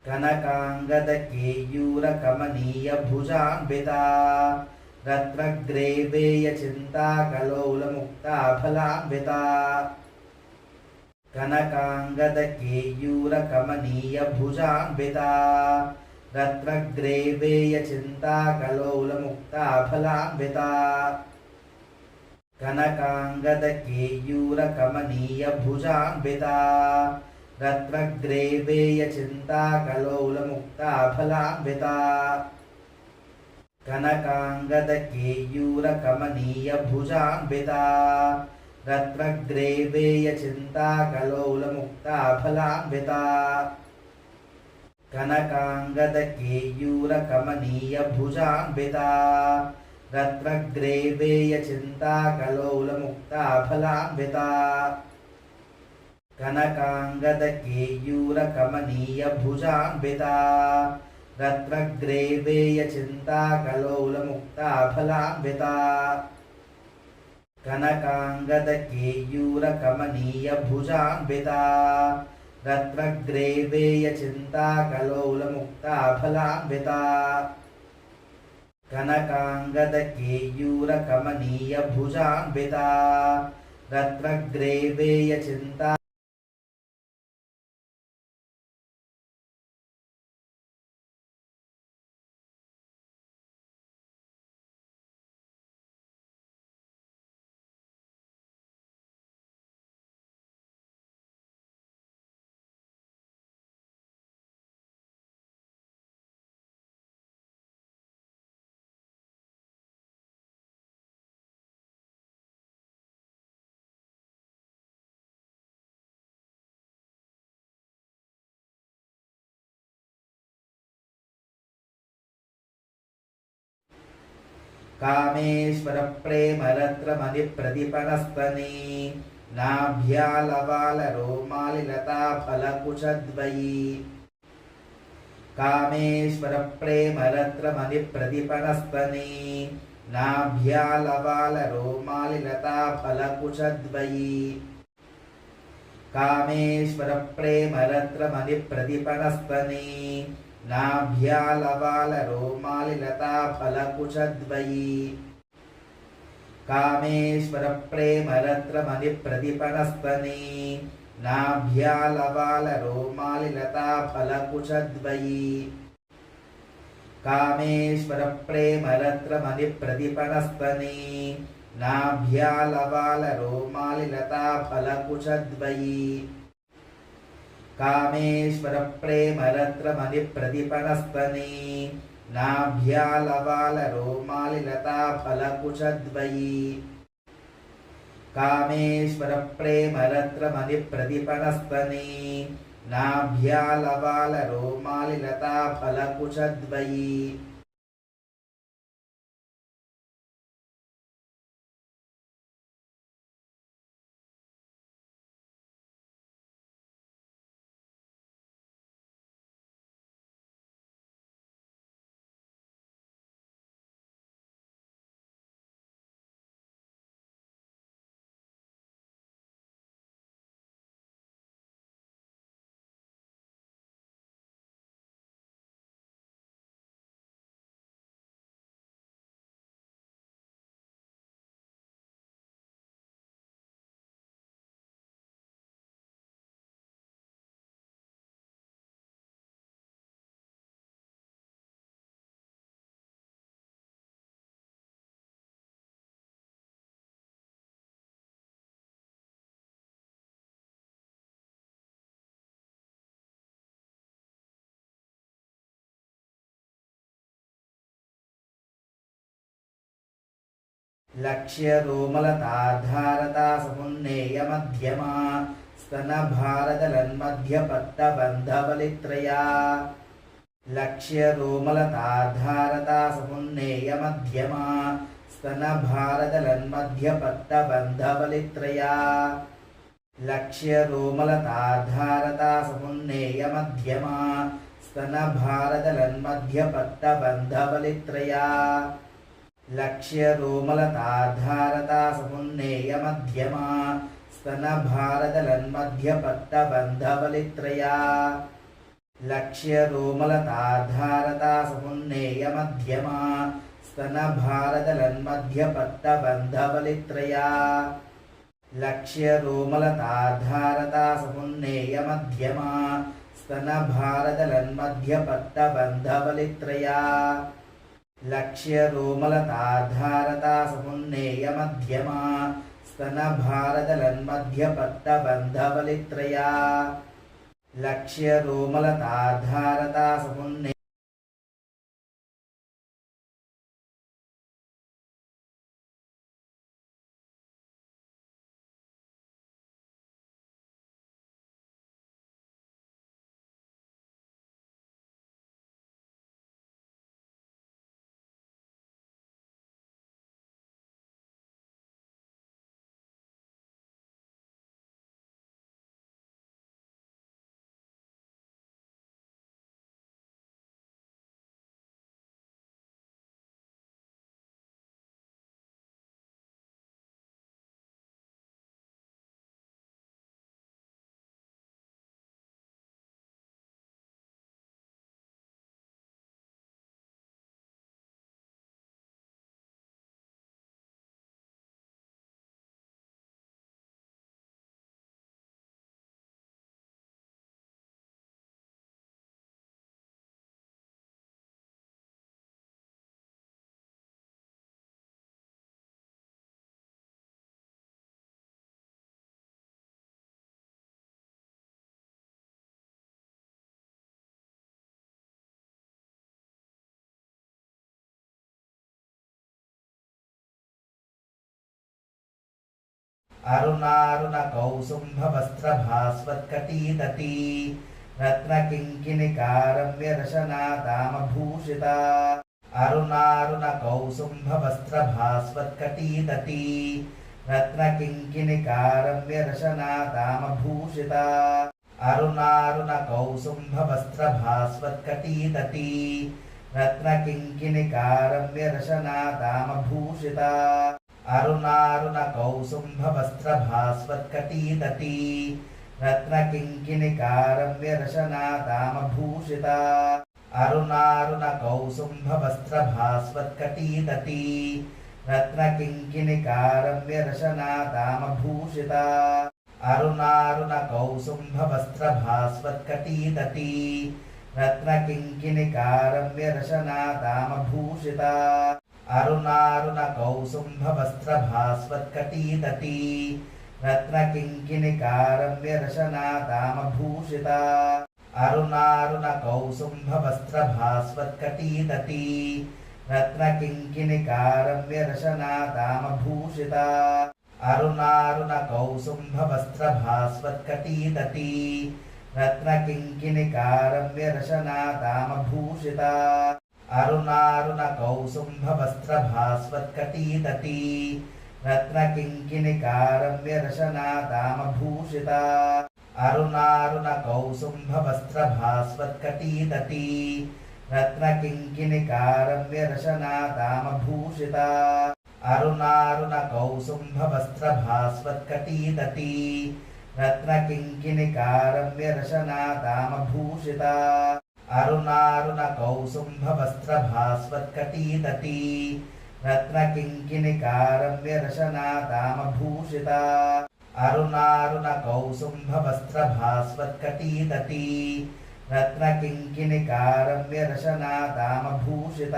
कनकाङ्गदकेयूरकमनीयभुजान्विता रत्नग्रेवेयचिन्ताकलोलमुक्ताफलान्विता कनकाङ्गदकेयूरकमनीयभुजान्विता रत्नग्रेवेयचिन्ताकलोलमुक्ताफलान्विता कनकाङ्गदकेयूरकमनीयभुजान्विता रत्नग्रेवेयचिन्ताकलोलमुक्ताफलान्विता कनकाङ्गदकेयूरकमनीयभुजान्विता रत्नग्रेवेयचिन्ताकलोलमुक्ताफलान्विता कनकाङ्गदकेयूरकमनीयभुजान्विता रत्नग्रेवेयचिन्ताकलोलमुक्ताफलान्विता कनकाङ्गदकेयूरकमनीयभुजान्विता रत्नग्रेवेयचिन्ताकलोलमुक्ताफलान्विता कनकाङ्गदकेयूरकमनीयभुजान्विता रत्नग्रेवेयचिन्ताकलोलमुक्ताफलान्विता कनकाङ्गदकेयूरकमनीयभुजान्विता रत्नग्रेवेयचिन्ता कामेश्वरप्रेमरत्रमणिप्रतिपणस्तने नाभ्यालवालरोमालिलताफलकुशद्वयी कामेश्वरप्रेमरत्रमणिप्रतिपणस्तने नाभ्यालवालरोमालिलताफलकुशद्वयी कामेश्वरप्रेमरत्रमणिप्रतिपणस्तने नाभ्यालवालरोमालिलताफलकुशद्वयी कामेश्वरप्रेमरत्रमणिप्रतिपणस्तने नाभ्यालवालरोमालिलताफलकुशद्वयी कामेश्वरप्रेमरत्रमणिप्रतिपणस्तने नाभ्यालवालरोमालिलताफलकुशद्वयी कामेश्वरप्रेमरत्रमणिप्रतिपणस्तने नाभ्यालवालरोमालिलताफलकुशद्वयी कामेश्वरप्रेमरत्रमणिप्रतिपणस्तने नाभ्यालवालरोमालिलताफलकुशद्वयी लक्ष्यरोमलताधारता समुन्नेयमध्यमा स्तनभारतलन्मध्यपट्टबन्धबलित्रया लक्ष्यरोमलताधारता समुन्नेयमध्यमा स्तनभारतलन्मध्यपट्टबन्धबलित्रया लक्ष्यरोमलताधारता समुन्नेयमध्यमा स्तनभारतलन्मध्यपट्टबन्धबलित्रया लक्ष्यरोमलताधारता समुन्नेयमध्यमा स्तनभारतलन्मध्यपट्टबन्धबलित्रया లక్ష్యరోమలతాధారతా సమున్నేయమధ్యమా స్తనభారదలన్మధ్యపట్టబంధవలిత్రయా లక్ష్యరోమలతాధారతా సమున్నేయమధ్యమా స్తనభారదలన్మధ్యపట్టబంధవలిత్రయా లక్ష్యరోమలతాధారతా సమున్నేయమధ్యమా స్తనభారదలన్మధ్యపట్టబంధవలిత్రయా లక్ష్యరోమలతాధారతా సమున్నే అరుణారుణ కౌసుంభవస్త్రభాస్వత్కటీదటీ రత్నకింకిణికారమ్యరశనాదామభూషిత అరుణారుణ కౌసుంభవస్త్రభాస్వత్కటీదటీ రత్నకింకిణికారమ్యరశనాదామభూషిత అరుణారుణ కౌసుంభవస్త్రభాస్వత్కటీదటీ రత్నకింకిణికారమ్యరశనాదామభూషిత అరుణారుణ కౌసుంభవస్త్రభాస్వత్కటీదటీ రత్నకింకిణికారమ్యరశనాదామభూషిత అరుణారుణ కౌసుంభవస్త్రభాస్వత్కటీదటీ రత్నకింకిణికారమ్యరశనాదామభూషిత అరుణారుణ కౌసుంభవస్త్రభాస్వత్కటీదటీ రత్నకింకిణికారమ్యరశనాదామభూషిత అరుణారుణ కౌసుంభవస్త్రభాస్వత్కటీదటీ రత్నకింకిణికారమ్యరశనాదామభూషిత అరుణారుణ కౌసుంభవస్త్రభాస్వత్కటీదటీ రత్నకింకిణికారమ్యరశనాదామభూషిత అరుణారుణ కౌసుంభవస్త్రభాస్వత్కటీదటీ రత్నకింకిణికారమ్యరశనాదామభూషిత అరుణారుణ కౌసుంభవస్త్రభాస్వత్కటీదటీ రత్నకింకిణికారమ్యరశనాదామభూషిత అరుణారుణ కౌసుంభవస్త్రభాస్వత్కటీదటీ రత్నకింకిణికారమ్యరశనాదామభూషిత అరుణారుణ కౌసుంభవస్త్రభాస్వత్కటీదటీ రత్నకింకిణికారమ్యరశనాదామభూషిత అరుణారుణ కౌసుంభవస్త్రభాస్వత్కటీదటీ రత్నకింకిణికారమ్యరశనాదామభూషిత అరుణారుణ కౌసుంభవస్త్రభాస్వత్కటీదటీ రత్నకింకిణికారమ్యరశనాదామభూషిత